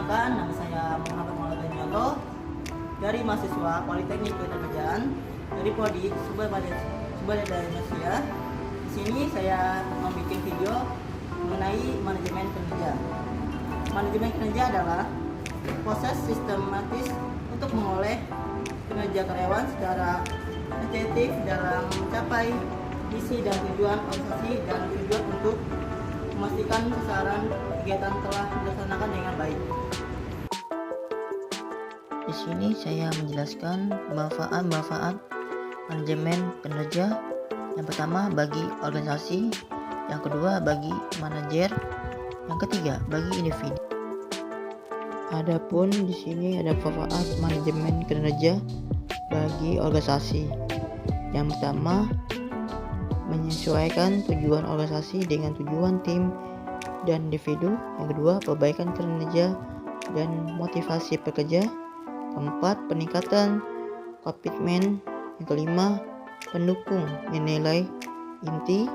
Perkenalkan, nama saya Muhammad Maulana Nyoto dari mahasiswa Politeknik Ketenagakerjaan dari Prodi Sumber Daya Manusia. Di sini saya membuat video mengenai manajemen kinerja. Manajemen kinerja adalah proses sistematis untuk mengolah kinerja karyawan secara efektif dalam mencapai misi dan tujuan organisasi dan tujuan untuk memastikan sasaran kegiatan telah dilaksanakan dengan baik. Di sini saya menjelaskan manfaat manajemen kinerja. Yang pertama bagi organisasi, yang kedua bagi manajer, yang ketiga bagi individu. Adapun di sini ada manfaat manajemen kinerja bagi organisasi. Yang pertama, menyesuaikan tujuan organisasi dengan tujuan tim dan individu. Yang kedua, perbaikan kinerja dan motivasi pekerja. Keempat, peningkatan komitmen. Yang kelima, pendukung nilai inti.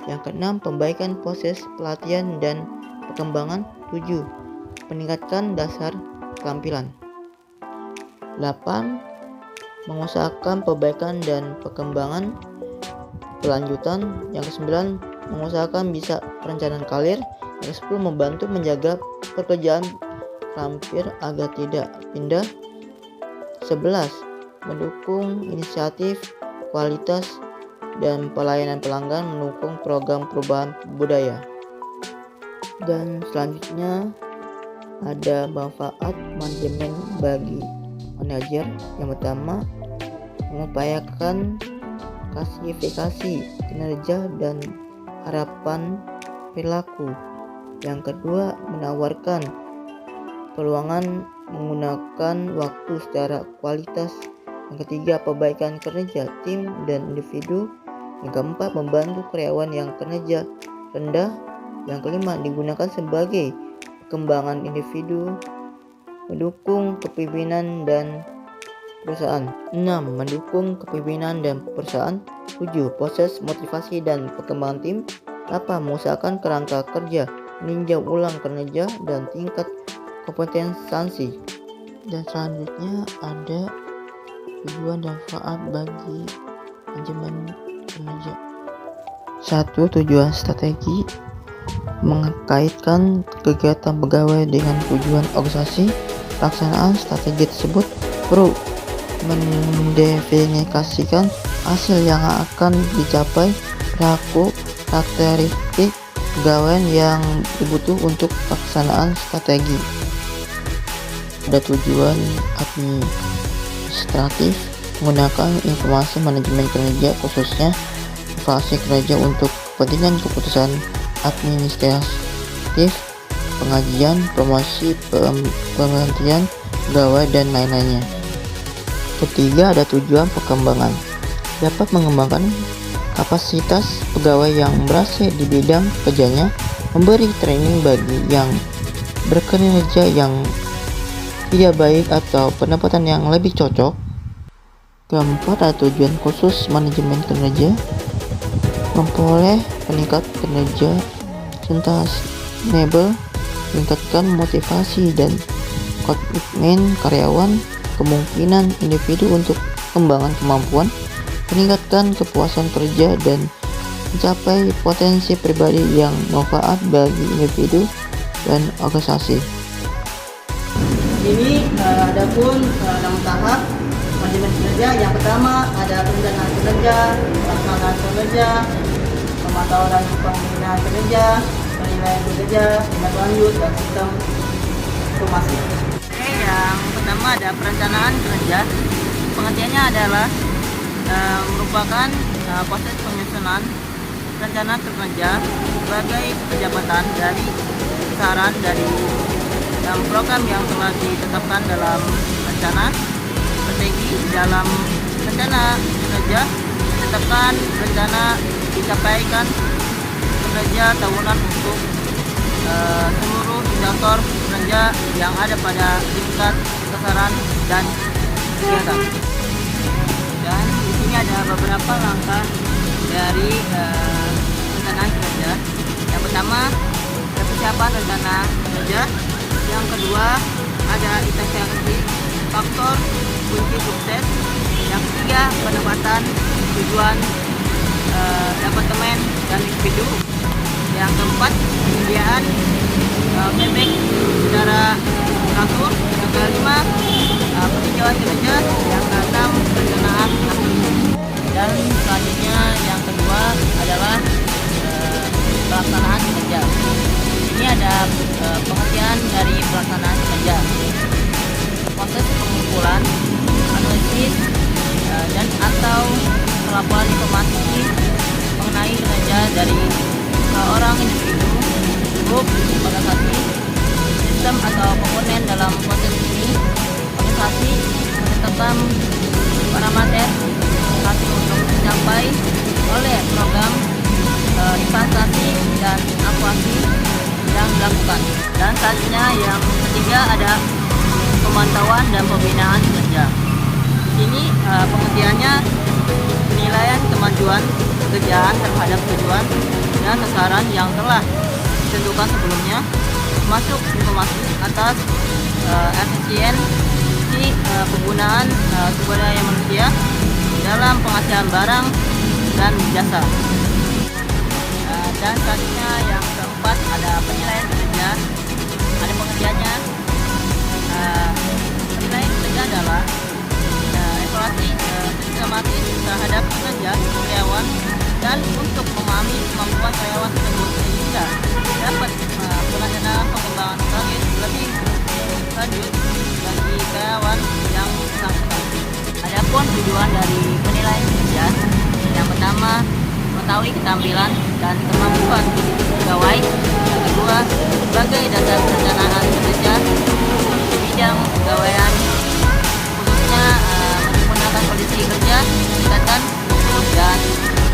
Yang keenam, perbaikan proses pelatihan dan perkembangan. 7, meningkatkan dasar keterampilan. 8, mengusahakan perbaikan dan perkembangan kelanjutan. Yang ke-9, mengusahakan bisa perencanaan karir. Yang ke-10, membantu menjaga pekerjaan terampil agar tidak pindah. 11, mendukung inisiatif kualitas dan pelayanan pelanggan, mendukung program perubahan budaya. Dan selanjutnya ada manfaat manajemen bagi manajer. Yang pertama, mengupayakan klasifikasi kinerja dan harapan perilaku. Yang kedua, menawarkan peluangan menggunakan waktu secara kualitas. Yang ketiga, perbaikan kinerja tim dan individu. Yang keempat, membantu karyawan yang kinerja rendah. Yang kelima, digunakan sebagai perkembangan individu, mendukung kepemimpinan dan perusahaan. 6, mendukung kepemimpinan dan perusahaan. 7, proses motivasi dan perkembangan tim. 8, mengusahakan kerangka kerja, meninjau ulang kinerja dan tingkat kompetensi. Dan selanjutnya ada tujuan dan manfaat bagi manajemen kinerja. 1, tujuan strategi, mengkaitkan kegiatan pegawai dengan tujuan organisasi. Pelaksanaan strategi tersebut perlu mendefinisikan hasil yang akan dicapai, perilaku karakteristik pegawai yang dibutuhkan untuk pelaksanaan strategi. Ada tujuan administratif, menggunakan informasi manajemen kinerja khususnya informasi kinerja untuk kepentingan keputusan administratif, pengajian, promosi, pemberhentian pegawai dan lain-lainnya. Ketiga, ada tujuan perkembangan, dapat mengembangkan kapasitas pegawai yang berhasil di bidang kerjanya, memberi training bagi yang berkinerja yang tidak baik atau pendapatan yang lebih cocok. Keempat, ada tujuan khusus manajemen kinerja, memperoleh peningkat kinerja sustainable, meningkatkan motivasi dan komitmen karyawan, kemungkinan individu untuk pengembangan kemampuan, meningkatkan kepuasan kerja dan mencapai potensi pribadi yang manfaat bagi individu dan organisasi. Ini adapun 6 tahap manajemen kinerja. Yang pertama ada perencanaan kinerja, pelaksanaan kinerja, pemantauan pembinaan kinerja, penilaian kinerja, tindak lanjut dan sistem informasi. Yang pertama ada perencanaan kinerja. Pengertiannya adalah merupakan proses penyusunan rencana kinerja sebagai penjabatan dari saran dari program yang telah ditetapkan dalam rencana strategi. Dalam rencana kinerja ditetapkan rencana dicapaikan kinerja tahunan untuk seluruh indikator kinerja yang ada pada tingkat sasaran dan kegiatan. Dan di sini ada beberapa langkah dari rencana kinerja. Yang pertama, persiapan rencana kinerja. Yang kedua ada integrasi faktor kunci sukses. Yang ketiga penempatan tujuan departemen dan individu. Yang keempat penyediaan feedback secara teratur. Yang kelima peninjauan kinerja. Yang keenam perencanaan aktivitas. Dan selanjutnya yang kedua adalah pelaksanaan kinerja. Ini ada pengertian dari pelaksanaan kinerja. Proses pengumpulan, analisis, dan atau pelaporan informasi mengenai kinerja dari seorang individu, grup, organisasi, sistem atau komponen. Dalam proses ini, organisasi menetapkan parameter hasil untuk dicapai oleh program investasi dan evaluasi yang dilakukan. Dan selanjutnya yang ketiga ada pemantauan dan pembinaan kinerja. Ini pengertiannya penilaian kemajuan pekerjaan terhadap tujuan dan sasaran yang telah ditentukan sebelumnya, termasuk informasi atas efisiensi penggunaan sumber daya manusia dalam penghasilan barang dan jasa. Dan selanjutnya yang keempat ada penilaian kinerja. Ada pengertiannya. Penilaian kinerja adalah evaluasi sistematis terhadap kinerja karyawan dan untuk memahami kemampuan karyawan tersebut sehingga dapat merencanakan pengembangan karir lebih lanjut bagi karyawan yang bersangkutan. Adapun tujuan dari penilaian kinerja, yang pertama mengetahui keterampilan dan kemampuan pegawai. Yang kedua, sebagai dasar perencanaan kinerja di bidang pegawaian, khususnya menggunakan kondisi kerja, tingkatan mutu dan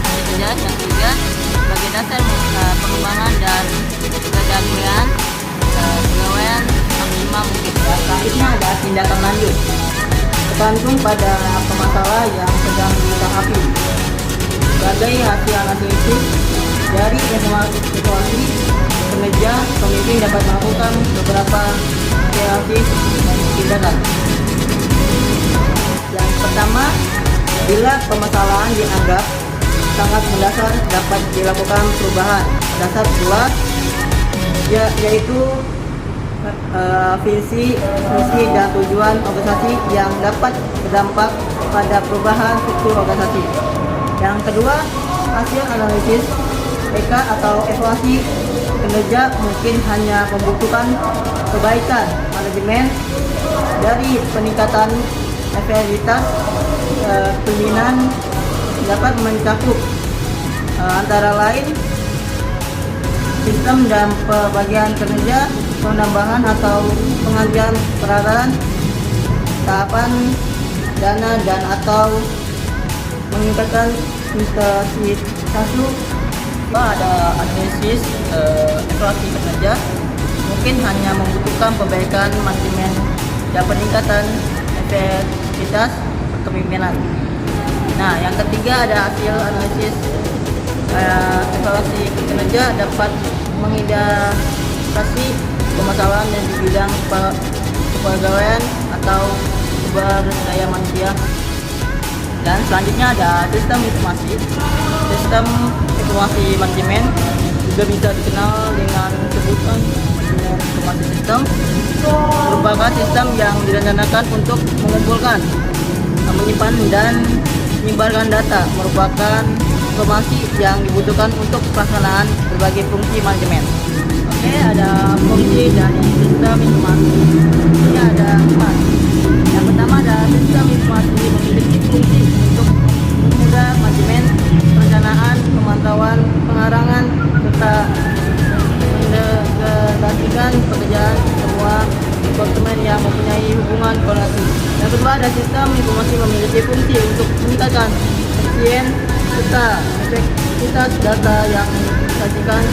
hasil kerja. Yang ketiga, sebagai dasar pengembangan dan kepegawaian maksimal mungkin. Selanjutnya ada tindakan lanjut, tergantung pada pemasalah yang sedang ditanggapi. Sebagai hasil analisis dari evaluasi kinerja, pemimpin dapat melakukan beberapa kreatif dan tindakan. Yang pertama, bila permasalahan dianggap sangat mendasar, dapat dilakukan perubahan mendasar pula, yaitu visi, misi, dan tujuan organisasi yang dapat berdampak pada perubahan struktur organisasi. Yang kedua, hasil analisis EK atau evaluasi kinerja mungkin hanya membutuhkan perbaikan manajemen dari peningkatan efektivitas pembinaan dapat mencakup antara lain sistem dan pembagian kinerja, penambahan atau pengajuan peralatan, tahapan dana dan atau meningkatkan intensitas. Ada analisis evaluasi kinerja mungkin hanya membutuhkan perbaikan manajemen dan peningkatan efektivitas kepemimpinan. Nah, yang ketiga ada hasil analisis evaluasi kinerja dapat mengidentifikasi permasalahan yang di bidang kepegawaian atau sumber daya manusia. Dan selanjutnya ada sistem informasi. Sistem informasi manajemen juga bisa dikenal dengan sebutan informasi sistem, merupakan sistem yang direncanakan untuk mengumpulkan, menyimpan dan menyebarkan data, merupakan informasi yang dibutuhkan untuk pelaksanaan berbagai fungsi manajemen. Oke, ada fungsi dari sistem informasi. Ini ada 4. Yang pertama ada sistem informasi memiliki fungsi untuk mempermudah manajemen, perencanaan, pemantauan, pengarangan, serta mendelegasikan pekerjaan semua departemen yang mempunyai hubungan koordinasi. Yang kedua ada sistem informasi memiliki fungsi untuk meningkatkan efisien serta efektivitas data yang disajikan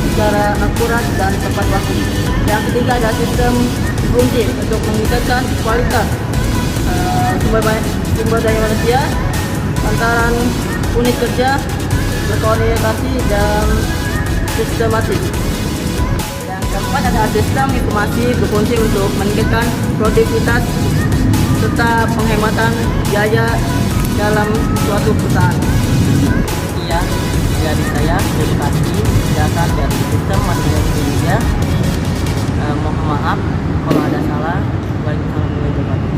secara akurat dan tepat waktu. Yang ketiga ada sistem fungsi untuk meningkatkan kualitas sumber daya manusia antara unit kerja, berkoordinasi dan sistematis. Yang Keempat adalah sistem informasi berfungsi untuk meningkatkan produktivitas serta penghematan biaya dalam suatu perusahaan. Sekian dari saya, terima kasih dasar dari sistem manajemen Indonesia. Mohon maaf kalau ada salah. Waalaikumsalam warahmatullahi wabarakatuh.